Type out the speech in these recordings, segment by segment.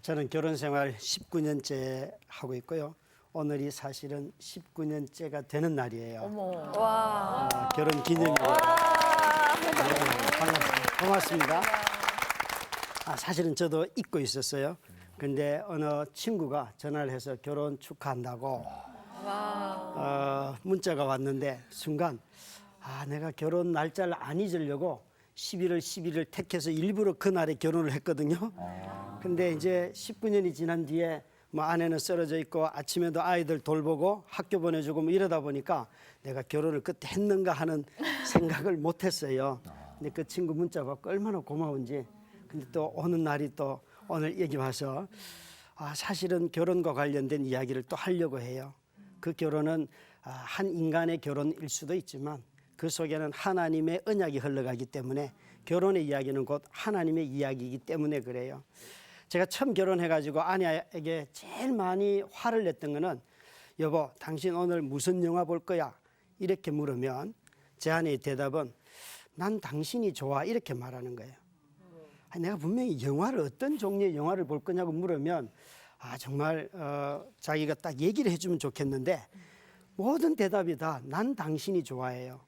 저는 결혼 생활 19년째 하고 있고요. 오늘이 사실은 19년째가 되는 날이에요. 와. 결혼 기념일이에요. 고맙습니다. 사실은 저도 잊고 있었어요. 근데 어느 친구가 전화를 해서 결혼 축하한다고 문자가 왔는데 순간 내가 결혼 날짜를 안 잊으려고 11월 10일을 택해서 일부러 그날에 결혼을 했거든요. 근데 이제 19년이 지난 뒤에 뭐 아내는 쓰러져 있고 아침에도 아이들 돌보고 학교 보내주고 뭐 이러다 보니까 내가 결혼을 그때 했는가 하는 생각을 못 했어요. 근데 그 친구 문자 받고 얼마나 고마운지. 근데 또 오는 날이 또 오늘 여기 와서 사실은 결혼과 관련된 이야기를 또 하려고 해요. 그 결혼은 한 인간의 결혼일 수도 있지만 그 속에는 하나님의 언약이 흘러가기 때문에 결혼의 이야기는 곧 하나님의 이야기이기 때문에 그래요. 제가 처음 결혼해가지고 아내에게 제일 많이 화를 냈던 거는 여보, 당신 오늘 무슨 영화 볼 거야? 이렇게 물으면 제 아내의 대답은 난 당신이 좋아 이렇게 말하는 거예요. 내가 분명히 영화를 어떤 종류의 영화를 볼 거냐고 물으면 정말 자기가 딱 얘기를 해주면 좋겠는데 모든 대답이 다 난 당신이 좋아해요.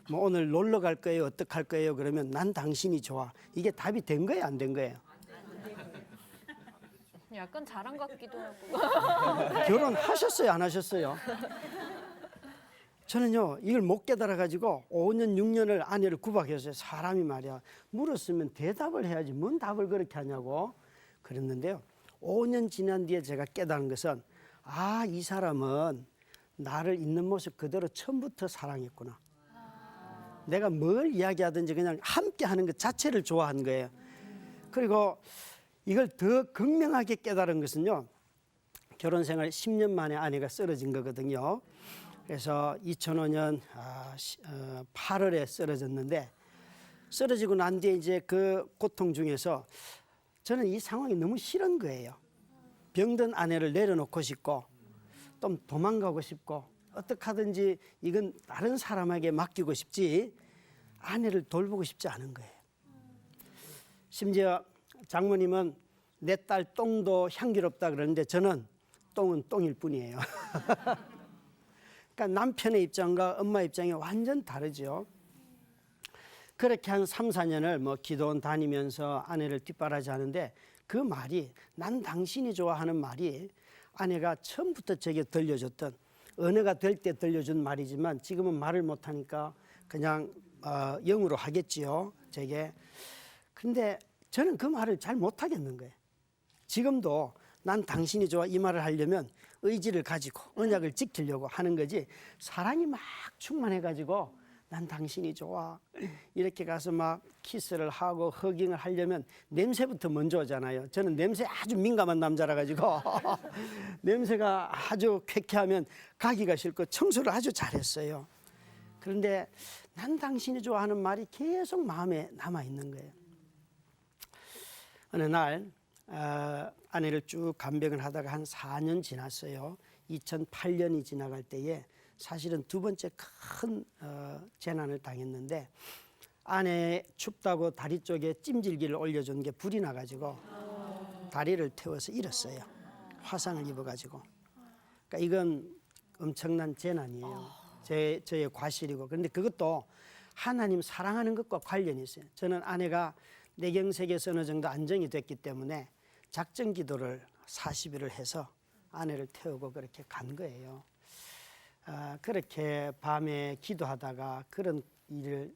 뭐 오늘 놀러 갈 거예요? 어떻게 할 거예요? 그러면 난 당신이 좋아. 이게 답이 된 거예요? 안 된 거예요? 약간 자랑 같기도 하고. 결혼하셨어요? 안 하셨어요? 저는요 이걸 못 깨달아가지고 5년 6년을 아내를 구박했어요. 사람이 말이야 물었으면 대답을 해야지 뭔 답을 그렇게 하냐고 그랬는데요. 5년 지난 뒤에 제가 깨달은 것은 이 사람은 나를 있는 모습 그대로 처음부터 사랑했구나. 내가 뭘 이야기하든지 그냥 함께 하는 것 자체를 좋아한 거예요. 그리고 이걸 더 극명하게 깨달은 것은요. 결혼 생활 10년 만에 아내가 쓰러진 거거든요. 그래서 2005년 8월에 쓰러졌는데 쓰러지고 난 뒤에 이제 그 고통 중에서 저는 이 상황이 너무 싫은 거예요. 병든 아내를 내려놓고 싶고 또 도망가고 싶고 어떻게 하든지 이건 다른 사람에게 맡기고 싶지 아내를 돌보고 싶지 않은 거예요. 심지어 장모님은 내 딸 똥도 향기롭다 그러는데 저는 똥은 똥일 뿐이에요. 그러니까 남편의 입장과 엄마 입장이 완전 다르죠. 그렇게 한 3, 4년을 뭐 기도원 다니면서 아내를 뒷바라지 하는데 그 말이 난 당신이 좋아하는 말이 아내가 처음부터 제게 들려줬던 은혜가 될 때 들려준 말이지만 지금은 말을 못하니까 그냥 영으로 하겠지요. 제게. 근데 저는 그 말을 잘 못하겠는 거예요. 지금도 난 당신이 좋아 이 말을 하려면 의지를 가지고 언약을 지키려고 하는 거지 사랑이 막 충만해가지고 난 당신이 좋아 이렇게 가서 막 키스를 하고 허깅을 하려면 냄새부터 먼저 오잖아요. 저는 냄새에 아주 민감한 남자라 가지고 냄새가 아주 쾌쾌하면 가기가 싫고 청소를 아주 잘했어요. 그런데 난 당신이 좋아하는 말이 계속 마음에 남아있는 거예요. 어느 날 아내를 쭉 간병을 하다가 한 4년 지났어요. 2008년이 지나갈 때에 사실은 두 번째 큰 재난을 당했는데 아내 춥다고 다리 쪽에 찜질기를 올려준 게 불이 나가지고 다리를 태워서 잃었어요. 화상을 입어가지고. 그러니까 이건 엄청난 재난이에요. 저의 과실이고. 그런데 그것도 하나님 사랑하는 것과 관련이 있어요. 저는 아내가 뇌경색에서 어느 정도 안정이 됐기 때문에 작정 기도를 40일을 해서 아내를 태우고 그렇게 간 거예요. 그렇게 밤에 기도하다가 그런 일을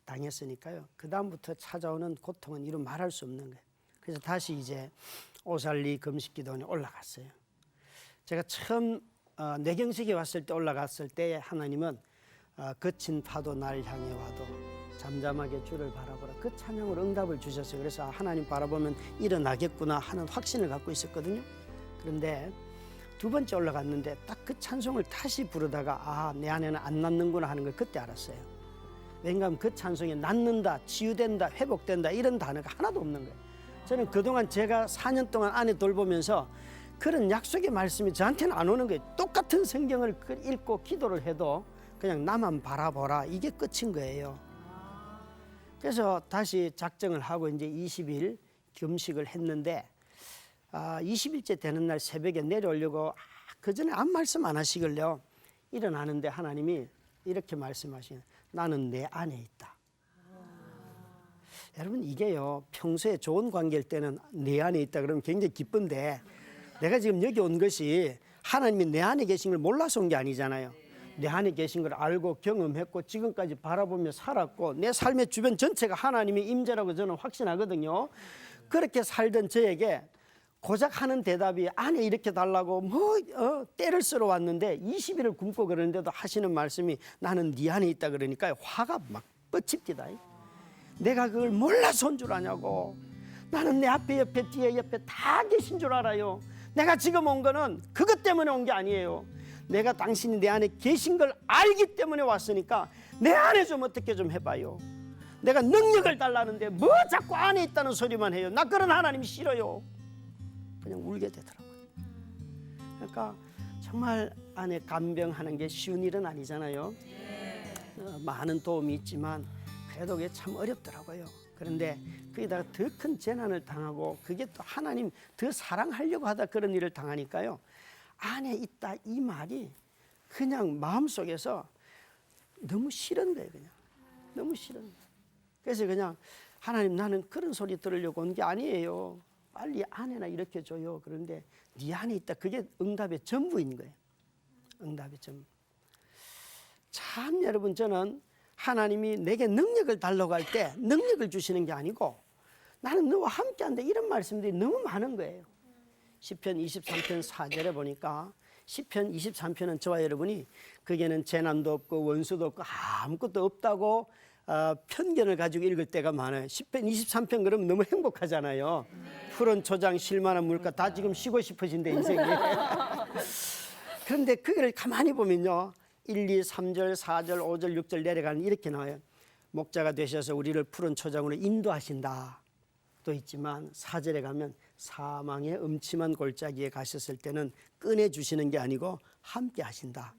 당했으니까요. 그 다음부터 찾아오는 고통은 이루 말할 수 없는 거예요. 그래서 다시 이제 오살리 금식기도원에 올라갔어요. 제가 처음 뇌경색이 왔을 때 올라갔을 때 하나님은 거친 파도 날 향해 와도 잠잠하게 주를 바라보라. 그 찬양으로 응답을 주셨어요. 그래서 하나님 바라보면 일어나겠구나 하는 확신을 갖고 있었거든요. 그런데 두 번째 올라갔는데 딱 그 찬송을 다시 부르다가 내 안에는 안 낫는구나 하는 걸 그때 알았어요. 왜냐하면 그 찬송에 낫는다, 치유된다, 회복된다 이런 단어가 하나도 없는 거예요. 저는 그동안 제가 4년 동안 아내 돌보면서 그런 약속의 말씀이 저한테는 안 오는 거예요. 똑같은 성경을 읽고 기도를 해도 그냥 나만 바라보라 이게 끝인 거예요. 그래서 다시 작정을 하고 이제 20일 금식을 했는데 20일째 되는 날 새벽에 내려오려고 그 전에 아무 말씀 안 하시길래요. 일어나는데 하나님이 이렇게 말씀하시는, 나는 내 안에 있다. 여러분, 이게요, 평소에 좋은 관계일 때는 내 안에 있다 그러면 굉장히 기쁜데, 내가 지금 여기 온 것이 하나님이 내 안에 계신 걸 몰라서 온 게 아니잖아요. 내 안에 계신 걸 알고 경험했고 지금까지 바라보며 살았고 내 삶의 주변 전체가 하나님의 임재라고 저는 확신하거든요. 그렇게 살던 저에게 고작 하는 대답이 안에 이렇게 달라고 때를 쓰러 왔는데 20일을 굶고 그러는데도 하시는 말씀이 나는 네 안에 있다 그러니까 화가 막 뻗칩니다. 내가 그걸 몰라서 온 줄 아냐고. 나는 내 앞에 옆에 뒤에 옆에 다 계신 줄 알아요. 내가 지금 온 거는 그것 때문에 온 게 아니에요. 내가 당신이 내 안에 계신 걸 알기 때문에 왔으니까 내 안에 좀 어떻게 좀 해봐요. 내가 능력을 달라는데 뭐 자꾸 안에 있다는 소리만 해요. 나 그런 하나님이 싫어요. 그냥 울게 되더라고요. 그러니까 정말 안에 간병하는 게 쉬운 일은 아니잖아요. 많은 도움이 있지만 그래도 그게 참 어렵더라고요. 그런데 거기다가 더 큰 재난을 당하고 그게 또 하나님 더 사랑하려고 하다 그런 일을 당하니까요. 안에 있다 이 말이 그냥 마음속에서 너무 싫은 거예요. 그냥 너무 싫은 거예요. 그래서 그냥 하나님, 나는 그런 소리 들으려고 온 게 아니에요. 빨리 안에나 이렇게 줘요. 그런데 네 안에 있다. 그게 응답의 전부인 거예요. 응답의 전부. 참 여러분, 저는 하나님이 내게 능력을 달라고 할 때 능력을 주시는 게 아니고 나는 너와 함께한다 이런 말씀들이 너무 많은 거예요. 시편 23편 4절에 보니까 시편 23편은 저와 여러분이 거기에는 재난도 없고 원수도 없고 아무것도 없다고 편견을 가지고 읽을 때가 많아요. 시편 23편 그러면 너무 행복하잖아요. 푸른 초장 쉴만한 물가 다 지금 쉬고 싶으신데 인생이. 그런데 그걸 가만히 보면요. 1, 2, 3절, 4절, 5절, 6절 내려가는 이렇게 나와요. 목자가 되셔서 우리를 푸른 초장으로 인도하신다. 또 있지만 4절에 가면 사망의 음침한 골짜기에 가셨을 때는 꺼내주시는 게 아니고 함께 하신다.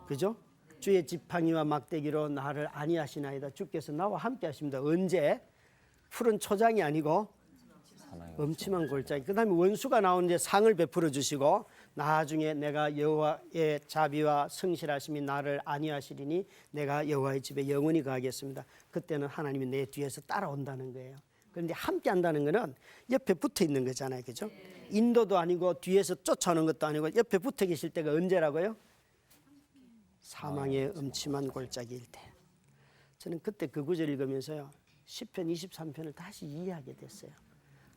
그죠? 주의 지팡이와 막대기로 나를 안위하시나이다. 주께서 나와 함께 하십니다. 언제? 푸른 초장이 아니고 음침한 골짜기. 그 다음에 원수가 나오는데 상을 베풀어 주시고 나중에 내가 여호와의 자비와 성실하심이 나를 안위하시리니 내가 여호와의 집에 영원히 거하겠습니다. 그때는 하나님이 내 뒤에서 따라온다는 거예요. 그런데 함께 한다는 거는 옆에 붙어 있는 거잖아요. 그죠? 인도도 아니고 뒤에서 쫓아오는 것도 아니고 옆에 붙어 계실 때가 언제라고요? 사망의 음침한 골짜기일 때. 저는 그때 그 구절 읽으면서요. 시편 23편을 다시 이해하게 됐어요.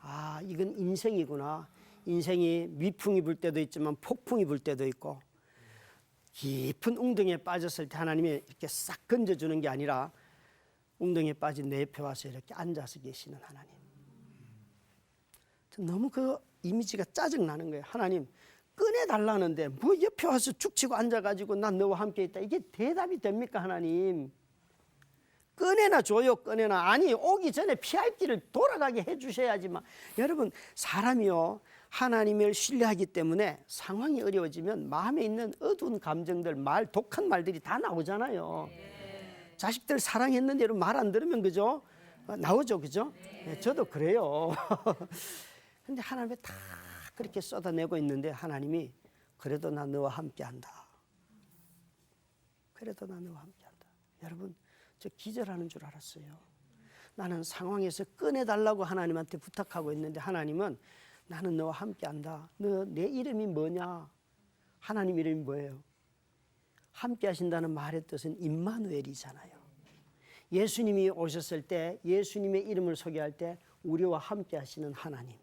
아, 이건 인생이구나. 인생이 미풍이 불 때도 있지만 폭풍이 불 때도 있고 깊은 웅덩이에 빠졌을 때 하나님이 이렇게 싹 건져주는 게 아니라 웅덩이에 빠진 내 옆에 와서 이렇게 앉아서 계시는 하나님. 너무 그 이미지가 짜증나는 거예요. 하나님 꺼내달라는데 뭐 옆에 와서 죽치고 앉아가지고 난 너와 함께 있다. 이게 대답이 됩니까 하나님? 꺼내나 줘요. 꺼내나. 아니 오기 전에 피할 길을 돌아가게 해주셔야지만. 여러분 사람이요 하나님을 신뢰하기 때문에 상황이 어려워지면 마음에 있는 어두운 감정들 독한 말들이 다 나오잖아요. 자식들 사랑했는데 여러분 말 안 들으면 그죠? 나오죠. 그죠? 네, 저도 그래요. 근데 하나님이 다 그렇게 쏟아내고 있는데 하나님이 그래도 나 너와 함께한다. 그래도 나 너와 함께한다. 여러분 저 기절하는 줄 알았어요. 나는 상황에서 꺼내달라고 하나님한테 부탁하고 있는데 하나님은 나는 너와 함께한다. 너 내 이름이 뭐냐? 하나님 이름이 뭐예요? 함께 하신다는 말의 뜻은 임마누엘이잖아요. 예수님이 오셨을 때 예수님의 이름을 소개할 때 우리와 함께 하시는 하나님.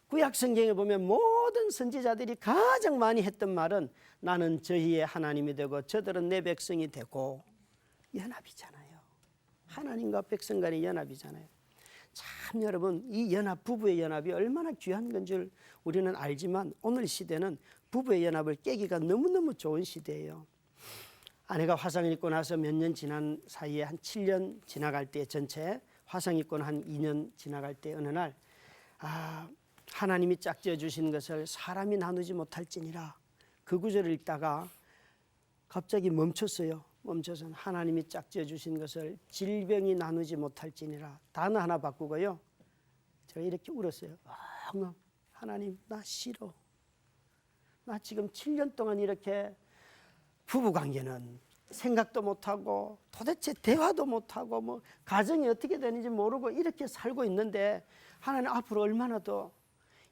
구약 성경에 보면 모든 선지자들이 가장 많이 했던 말은 나는 저희의 하나님이 되고 저들은 내 백성이 되고 연합이잖아요. 하나님과 백성 간의 연합이잖아요. 참 여러분 이 연합 부부의 연합이 얼마나 귀한 건 줄 우리는 알지만 오늘 시대는 부부의 연합을 깨기가 너무너무 좋은 시대예요. 아내가 화상을 입고 나서 몇 년 지난 사이에 한 7년 지나갈 때 전체 화상 입고 한 2년 지나갈 때 어느 날 하나님이 짝지어 주신 것을 사람이 나누지 못할지니라 그 구절을 읽다가 갑자기 멈췄어요. 멈춰서 하나님이 짝지어 주신 것을 질병이 나누지 못할지니라 단어 하나 바꾸고요. 제가 이렇게 울었어요. 영업. 하나님 나 싫어. 나 지금 7년 동안 이렇게 부부관계는 생각도 못하고 도대체 대화도 못하고 뭐 가정이 어떻게 되는지 모르고 이렇게 살고 있는데 하나님 앞으로 얼마나 더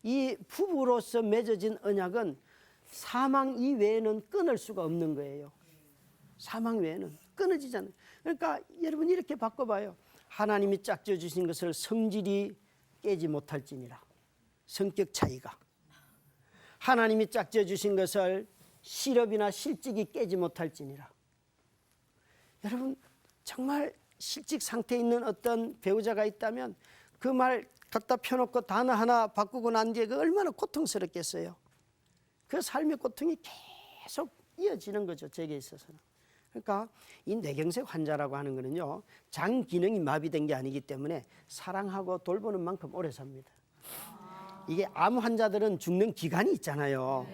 이 부부로서 맺어진 언약은 사망 이외에는 끊을 수가 없는 거예요. 사망 외에는 끊어지지 않아요. 그러니까 여러분 이렇게 바꿔봐요. 하나님이 짝지어 주신 것을 성질이 깨지 못할지니라. 성격 차이가. 하나님이 짝지어 주신 것을 실업이나 실직이 깨지 못할지니라. 여러분 정말 실직 상태에 있는 어떤 배우자가 있다면 그 말 갖다 펴놓고 단어 하나 바꾸고 난 뒤에 그 얼마나 고통스럽겠어요. 그 삶의 고통이 계속 이어지는 거죠. 제게 있어서는. 그러니까 이 뇌경색 환자라고 하는 거는요, 장 기능이 마비된 게 아니기 때문에 사랑하고 돌보는 만큼 오래 삽니다. 이게 암 환자들은 죽는 기간이 있잖아요.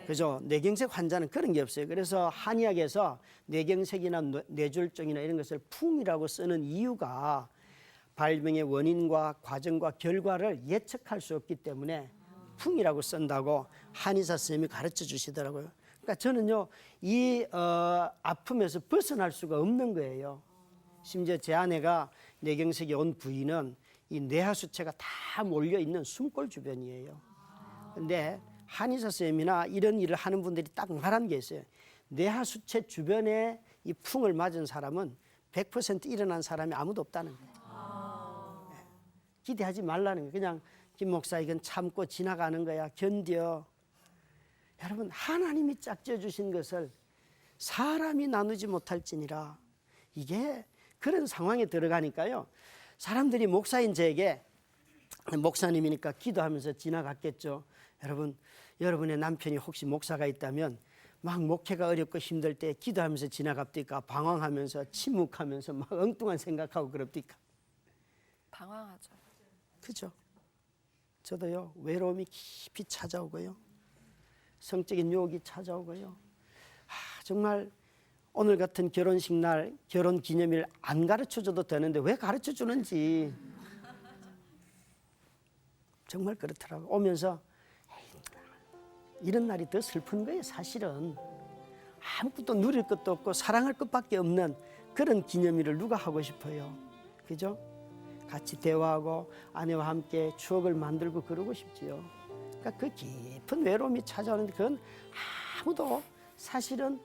그죠? 뇌경색 환자는 그런 게 없어요. 그래서 한의학에서 뇌경색이나 뇌졸중이나 이런 것을 풍이라고 쓰는 이유가 발병의 원인과 과정과 결과를 예측할 수 없기 때문에 풍이라고 쓴다고 한의사 선생님이 가르쳐 주시더라고요. 그러니까 저는요, 이 아픔에서 벗어날 수가 없는 거예요. 심지어 제 아내가 뇌경색이 온 부위는 이 뇌하수체가 다 몰려있는 숨골 주변이에요. 근데 한의사 선생님이나 이런 일을 하는 분들이 딱 말한 게 있어요. 뇌하수체 주변에 이 풍을 맞은 사람은 100% 일어난 사람이 아무도 없다는 거예요. 기대하지 말라는 거예요. 그냥 김 목사 이건 참고 지나가는 거야. 견뎌. 여러분 하나님이 짝지어 주신 것을 사람이 나누지 못할지니라. 이게 그런 상황에 들어가니까요. 사람들이 목사인 저에게 목사님이니까 기도하면서 지나갔겠죠. 여러분, 여러분의 남편이 혹시 목사가 있다면 막 목회가 어렵고 힘들 때 기도하면서 지나갑니까? 방황하면서 침묵하면서 막 엉뚱한 생각하고 그럽니까? 방황하죠. 그죠? 저도요, 외로움이 깊이 찾아오고요. 성적인 유혹이 찾아오고요. 정말 오늘 같은 결혼식 날, 결혼 기념일 안 가르쳐줘도 되는데 왜 가르쳐주는지 정말 그렇더라고요. 오면서 이런 날이 더 슬픈 거예요. 사실은 아무것도 누릴 것도 없고 사랑할 것밖에 없는 그런 기념일을 누가 하고 싶어요. 그죠? 같이 대화하고 아내와 함께 추억을 만들고 그러고 싶지요. 그러니까 그 깊은 외로움이 찾아오는데 그건 아무도 사실은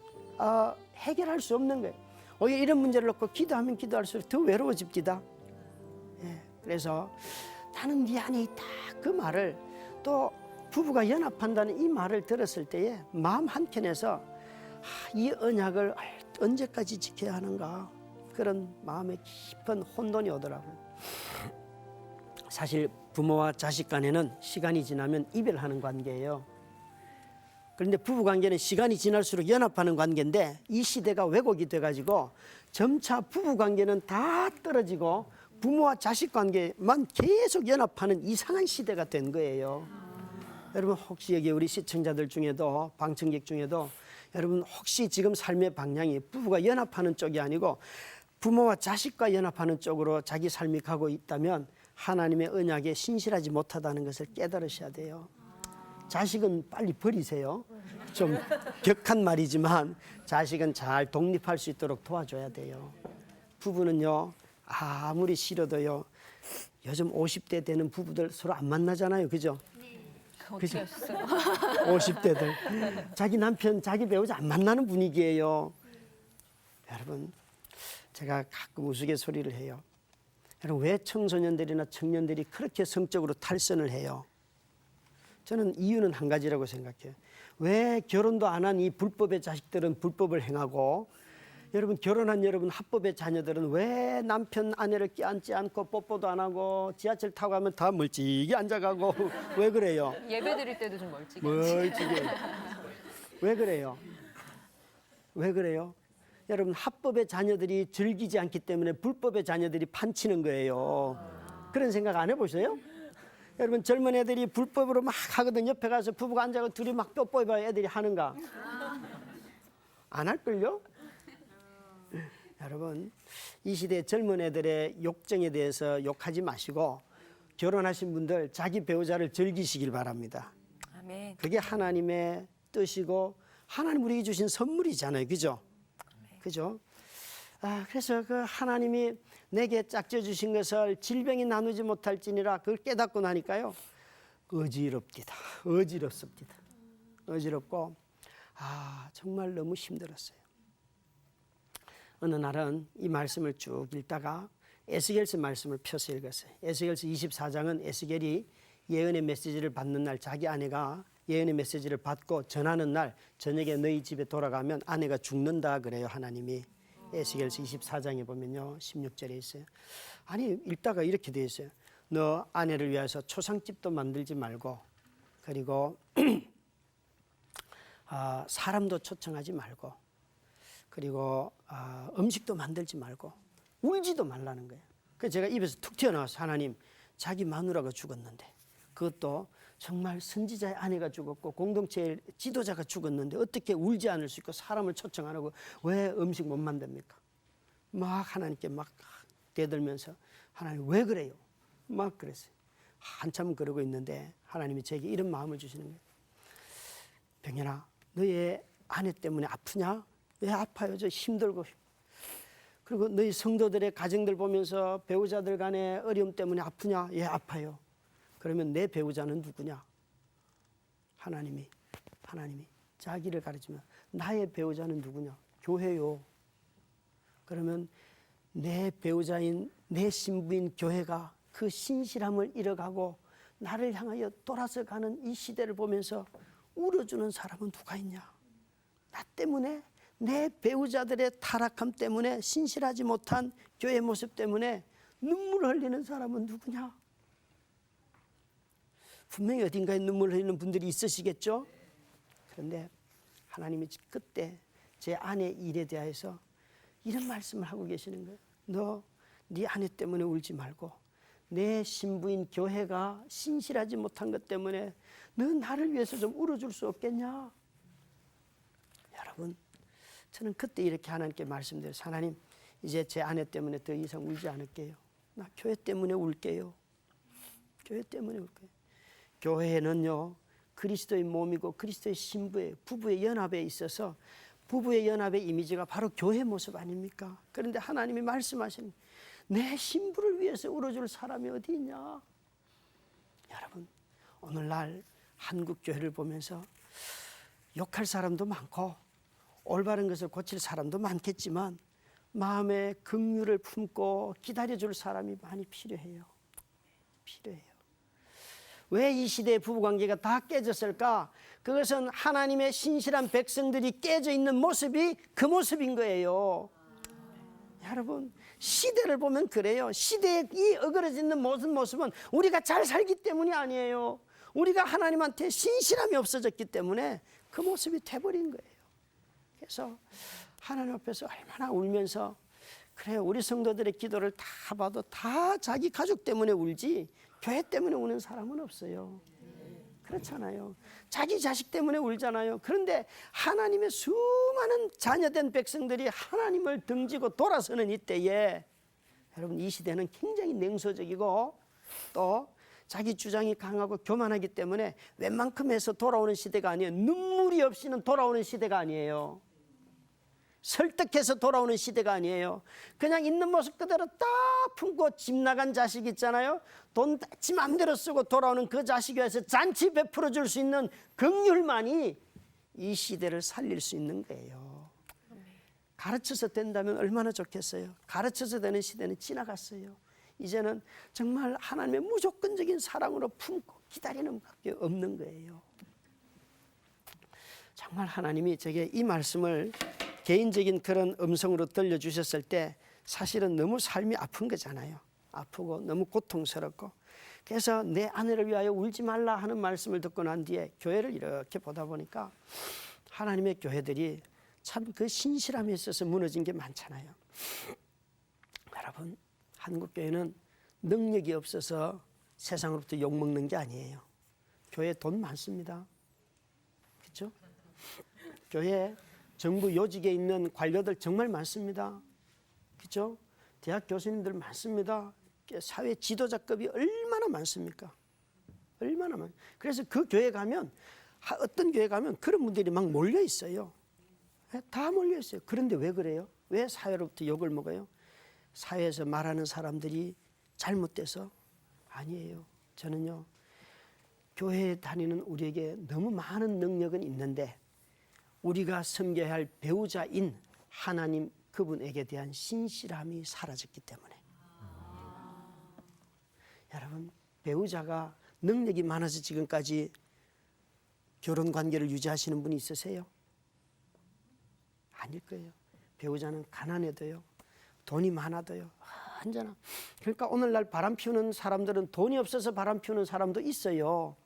해결할 수 없는 거예요. 오히려 이런 문제를 놓고 기도하면 기도할수록 더 외로워집니다. 예, 그래서 나는 네 안에 있다 그 말을 또 부부가 연합한다는 이 말을 들었을 때에 마음 한켠에서 이 언약을 언제까지 지켜야 하는가 그런 마음에 깊은 혼돈이 오더라고요. 사실 부모와 자식 간에는 시간이 지나면 이별하는 관계예요. 그런데 부부관계는 시간이 지날수록 연합하는 관계인데 이 시대가 왜곡이 돼가지고 점차 부부관계는 다 떨어지고 부모와 자식 관계만 계속 연합하는 이상한 시대가 된 거예요. 여러분 혹시 여기 우리 시청자들 중에도 방청객 중에도 여러분 혹시 지금 삶의 방향이 부부가 연합하는 쪽이 아니고 부모와 자식과 연합하는 쪽으로 자기 삶이 가고 있다면 하나님의 언약에 신실하지 못하다는 것을 깨달으셔야 돼요. 자식은 빨리 버리세요. 좀 격한 말이지만 자식은 잘 독립할 수 있도록 도와줘야 돼요. 부부는요 아무리 싫어도요 요즘 50대 되는 부부들 서로 안 만나잖아요. 그죠? 어떻게 하셨어요? 50대들 자기 남편 자기 배우자 안 만나는 분위기예요. 여러분 제가 가끔 우스갯소리를 해요. 여러분 왜 청소년들이나 청년들이 그렇게 성적으로 탈선을 해요? 저는 이유는 한 가지라고 생각해요. 왜 결혼도 안 한 이 불법의 자식들은 불법을 행하고 여러분 결혼한 여러분 합법의 자녀들은 왜 남편 아내를 껴안지 않고 뽀뽀도 안 하고 지하철 타고 가면 다 멀찍이 앉아가고 왜 그래요? 예배 드릴 때도 좀 멀찍이. 왜 그래요? 왜 그래요? 여러분 합법의 자녀들이 즐기지 않기 때문에 불법의 자녀들이 판치는 거예요. 그런 생각 안 해보세요? 여러분 젊은 애들이 불법으로 막 하거든. 옆에 가서 부부가 앉아서 둘이 막 뽀뽀해봐야 애들이 하는가? 안 할걸요? 여러분 이 시대 젊은 애들의 욕정에 대해서 욕하지 마시고 결혼하신 분들 자기 배우자를 즐기시길 바랍니다. 아멘. 그게 하나님의 뜻이고 하나님 우리에게 주신 선물이잖아요. 그죠? 그죠? 그래서 그 하나님이 내게 짝져 주신 것을 질병이 나누지 못할지니라 그걸 깨닫고 나니까요. 어지럽습니다. 어지럽고 정말 너무 힘들었어요. 어느 날은 이 말씀을 쭉 읽다가 에스겔서 말씀을 펴서 읽었어요. 에스겔서 24장은 에스겔이 예언의 메시지를 받는 날 자기 아내가 예언의 메시지를 받고 전하는 날 저녁에 너희 집에 돌아가면 아내가 죽는다 그래요. 하나님이. 에스겔서 24장에 보면요. 16절에 있어요. 아니 읽다가 이렇게 되어 있어요. 너 아내를 위해서 초상집도 만들지 말고 그리고 사람도 초청하지 말고 그리고 음식도 만들지 말고 울지도 말라는 거예요. 그래서 제가 입에서 툭 튀어나와서 하나님 자기 마누라가 죽었는데 그것도 정말 선지자의 아내가 죽었고 공동체의 지도자가 죽었는데 어떻게 울지 않을 수 있고 사람을 초청 안 하고 왜 음식 못 만듭니까? 막 하나님께 막 대들면서 하나님 왜 그래요? 막 그랬어요. 한참 그러고 있는데 하나님이 제게 이런 마음을 주시는 거예요. 병현아 너의 아내 때문에 아프냐? 왜 아파요? 저 힘들고 그리고 너희 성도들의 가정들 보면서 배우자들 간의 어려움 때문에 아프냐? 예 아파요. 그러면 내 배우자는 누구냐? 하나님이 자기를 가르치면 나의 배우자는 누구냐? 교회요. 그러면 내 배우자인 내 신부인 교회가 그 신실함을 잃어가고 나를 향하여 돌아서 가는 이 시대를 보면서 울어주는 사람은 누가 있냐? 나 때문에 내 배우자들의 타락함 때문에 신실하지 못한 교회 모습 때문에 눈물 흘리는 사람은 누구냐? 분명히 어딘가에 눈물 흘리는 분들이 있으시겠죠? 그런데 하나님이 그때 제 아내 일에 대해서 이런 말씀을 하고 계시는 거예요. 너 네 아내 때문에 울지 말고 내 신부인 교회가 신실하지 못한 것 때문에 너 나를 위해서 좀 울어줄 수 없겠냐? 여러분 저는 그때 이렇게 하나님께 말씀드려요. 하나님 이제 제 아내 때문에 더 이상 울지 않을게요. 나 교회 때문에 울게요. 교회 때문에 울게요. 교회는요 그리스도의 몸이고 그리스도의 신부의 부부의 연합에 있어서 부부의 연합의 이미지가 바로 교회 모습 아닙니까? 그런데 하나님이 말씀하시는 내 신부를 위해서 울어줄 사람이 어디 있냐? 여러분 오늘날 한국 교회를 보면서 욕할 사람도 많고 올바른 것을 고칠 사람도 많겠지만 마음에 긍휼을 품고 기다려줄 사람이 많이 필요해요. 왜 이 시대의 부부관계가 다 깨졌을까? 그것은 하나님의 신실한 백성들이 깨져 있는 모습이 그 모습인 거예요. 여러분 시대를 보면 그래요. 시대에 이 어그러지는 모습은 우리가 잘 살기 때문이 아니에요. 우리가 하나님한테 신실함이 없어졌기 때문에 그 모습이 돼버린 거예요. 그래서 하나님 앞에서 얼마나 울면서 그래요. 우리 성도들의 기도를 다 봐도 다 자기 가족 때문에 울지 교회 때문에 우는 사람은 없어요. 그렇잖아요. 자기 자식 때문에 울잖아요. 그런데 하나님의 수많은 자녀된 백성들이 하나님을 등지고 돌아서는 이때에 여러분 이 시대는 굉장히 냉소적이고 또 자기 주장이 강하고 교만하기 때문에 웬만큼 해서 돌아오는 시대가 아니에요. 눈물이 없이는 돌아오는 시대가 아니에요. 설득해서 돌아오는 시대가 아니에요. 그냥 있는 모습 그대로 딱 품고 집 나간 자식 있잖아요. 돈 지 맘대로 쓰고 돌아오는 그 자식 위해서 잔치 베풀어 줄 수 있는 긍휼만이 이 시대를 살릴 수 있는 거예요. 가르쳐서 된다면 얼마나 좋겠어요. 가르쳐서 되는 시대는 지나갔어요. 이제는 정말 하나님의 무조건적인 사랑으로 품고 기다리는 밖에 없는 거예요. 정말 하나님이 제게 이 말씀을 개인적인 그런 음성으로 들려주셨을 때 사실은 너무 삶이 아픈 거잖아요. 아프고 너무 고통스럽고 그래서 내 아내를 위하여 울지 말라 하는 말씀을 듣고 난 뒤에 교회를 이렇게 보다 보니까 하나님의 교회들이 참 그 신실함에 있어서 무너진 게 많잖아요. 여러분 한국 교회는 능력이 없어서 세상으로부터 욕먹는 게 아니에요. 교회에 돈 많습니다. 그렇죠? 교회에 정부 요직에 있는 관료들 정말 많습니다. 그렇죠? 대학 교수님들 많습니다. 사회 지도자급이 얼마나 많습니까? 얼마나 많. 그래서 그 교회 가면 어떤 교회 가면 그런 분들이 막 몰려 있어요. 다 몰려 있어요. 그런데 왜 그래요? 왜 사회로부터 욕을 먹어요? 사회에서 말하는 사람들이 잘못돼서? 아니에요. 저는요, 교회에 다니는 우리에게 너무 많은 능력은 있는데 우리가 섬겨야 할 배우자인 하나님 그분에게 대한 신실함이 사라졌기 때문에. 여러분, 배우자가 능력이 많아서 지금까지 결혼 관계를 유지하시는 분이 있으세요? 아닐 거예요. 배우자는 가난해도요, 돈이 많아도요, 언제나. 그러니까 오늘날 바람 피우는 사람들은 돈이 없어서 바람 피우는 사람도 있어요.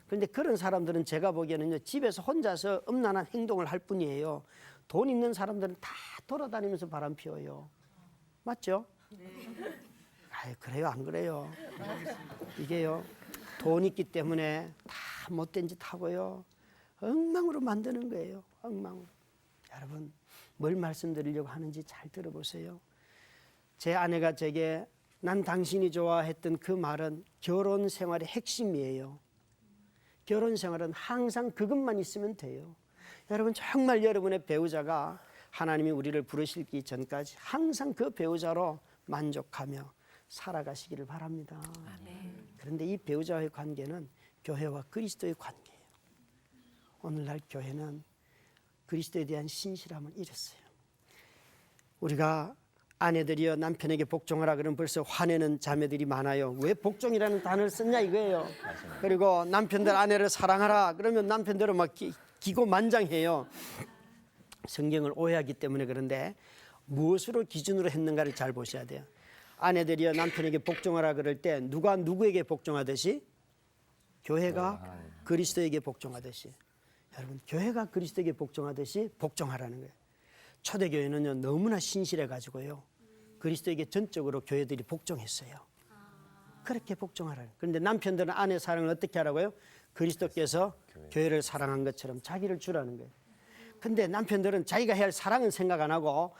그런데 그런 사람들은 제가 보기에는요, 집에서 혼자서 음란한 행동을 할 뿐이에요. 돈 있는 사람들은 다 돌아다니면서 바람 피워요. 맞죠? 아이, 그래요, 안 그래요? 이게요, 돈 있기 때문에 다 못된 짓 하고요, 엉망으로 만드는 거예요. 엉망으로. 여러분, 뭘 말씀드리려고 하는지 잘 들어보세요. 제 아내가 제게 난 당신이 좋아했던 그 말은 결혼 생활의 핵심이에요. 결혼 생활은 항상 그것만 있으면 돼요. 여러분, 정말 여러분의 배우자가 하나님이 우리를 부르시기 전까지 항상 그 배우자로 만족하며 살아가시기를 바랍니다. 그런데 이 배우자와의 관계는 교회와 그리스도의 관계예요. 오늘날 교회는 그리스도에 대한 신실함을 잃었어요. 우리가 아내들이여 남편에게 복종하라 그러면 벌써 화내는 자매들이 많아요. 왜 복종이라는 단어를 썼냐 이거예요. 그리고 남편들 아내를 사랑하라 그러면 남편들은 막 기고만장해요. 성경을 오해하기 때문에. 그런데 무엇으로 기준으로 했는가를 잘 보셔야 돼요. 아내들이여 남편에게 복종하라 그럴 때 누가 누구에게 복종하듯이? 교회가 그리스도에게 복종하듯이. 여러분, 교회가 그리스도에게 복종하듯이 복종하라는 거예요. 초대교회는요, 너무나 신실해가지고요, 그리스도에게 전적으로 교회들이 복종했어요. 그렇게 복종하라는. 그런데 남편들은 아내 사랑을 어떻게 하라고요? 그리스도께서 교회를 사랑한 것처럼 자기를 주라는 거예요. 근데 남편들은 자기가 해야 할 사랑은 생각 안 하고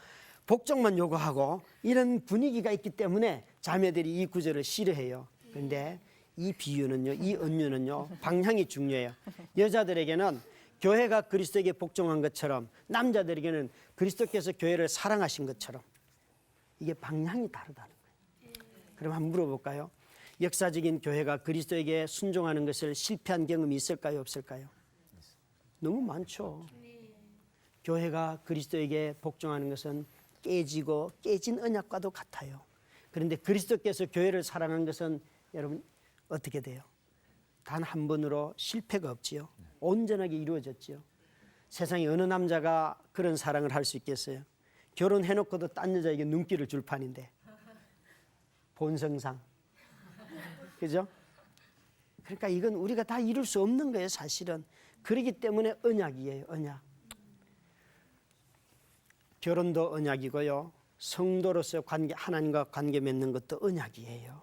복종만 요구하고 이런 분위기가 있기 때문에 자매들이 이 구절을 싫어해요. 그런데 이 비유는요, 이 은유는요, 방향이 중요해요. 여자들에게는 교회가 그리스도에게 복종한 것처럼, 남자들에게는 그리스도께서 교회를 사랑하신 것처럼, 이게 방향이 다르다는 거예요. 그럼 한번 물어볼까요? 역사적인 교회가 그리스도에게 순종하는 것을 실패한 경험이 있을까요, 없을까요? 너무 많죠. 교회가 그리스도에게 복종하는 것은 깨지고 깨진 언약과도 같아요. 그런데 그리스도께서 교회를 사랑한 것은 여러분 어떻게 돼요? 단 한 번으로 실패가 없지요. 온전하게 이루어졌지요. 세상에 어느 남자가 그런 사랑을 할 수 있겠어요? 결혼해놓고도 딴 여자에게 눈길을 줄 판인데. 본성상. 그죠? 그러니까 이건 우리가 다 이룰 수 없는 거예요, 사실은. 그렇기 때문에 언약이에요, 언약. 결혼도 언약이고요, 성도로서 하나님과 관계 맺는 것도 언약이에요.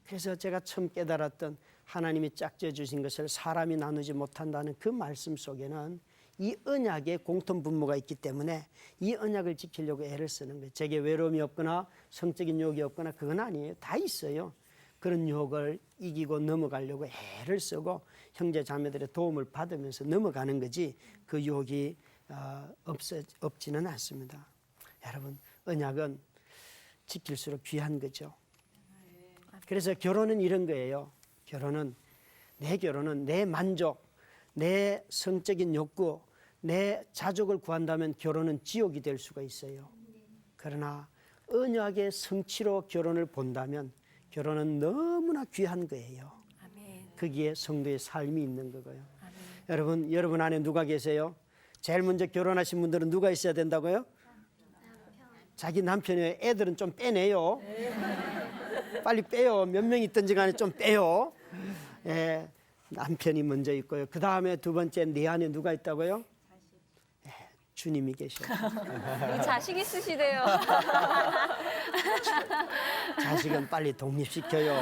그래서 제가 처음 깨달았던 하나님이 짝지어 주신 것을 사람이 나누지 못한다는 그 말씀 속에는 이 언약의 공통 분모가 있기 때문에 이 언약을 지키려고 애를 쓰는 거예요. 제게 외로움이 없거나 성적인 유혹이 없거나 그건 아니에요. 다 있어요. 그런 유혹을 이기고 넘어가려고 애를 쓰고 형제 자매들의 도움을 받으면서 넘어가는 거지, 그 유혹이 없지는 않습니다. 여러분, 언약은 지킬수록 귀한 거죠. 그래서 결혼은 이런 거예요. 결혼은 내 만족, 내 성적인 욕구, 내 자족을 구한다면 결혼은 지옥이 될 수가 있어요. 그러나 언약의 성취로 결혼을 본다면 결혼은 너무나 귀한 거예요. 거기에 성도의 삶이 있는 거고요. 여러분 안에 누가 계세요? 제일 먼저 결혼하신 분들은 누가 있어야 된다고요? 자기 남편이에요. 애들은 좀 빼내요. 빨리 빼요. 몇 명 있든지 간에 좀 빼요. 예, 남편이 먼저 있고요. 그 다음에 두 번째, 내 안에 누가 있다고요? 예, 주님이 계셔요. 자식 있으시대요. 자식은 빨리 독립시켜요.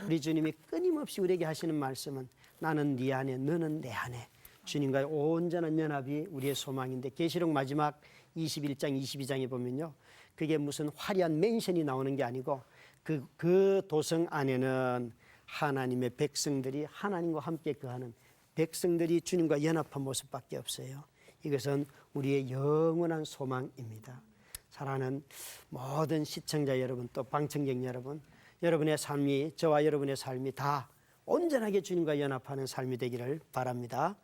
우리 주님이 끊임없이 우리에게 하시는 말씀은 나는 네 안에, 너는 내 안에. 주님과의 온전한 연합이 우리의 소망인데, 계시록 마지막 21장, 22장에 보면요, 그게 무슨 화려한 맨션이 나오는 게 아니고 그 도성 안에는 하나님의 백성들이 하나님과 함께 거하는 백성들이 주님과 연합한 모습밖에 없어요. 이것은 우리의 영원한 소망입니다. 사랑하는 모든 시청자 여러분, 또 방청객 여러분, 여러분의 삶이, 저와 여러분의 삶이 다 온전하게 주님과 연합하는 삶이 되기를 바랍니다.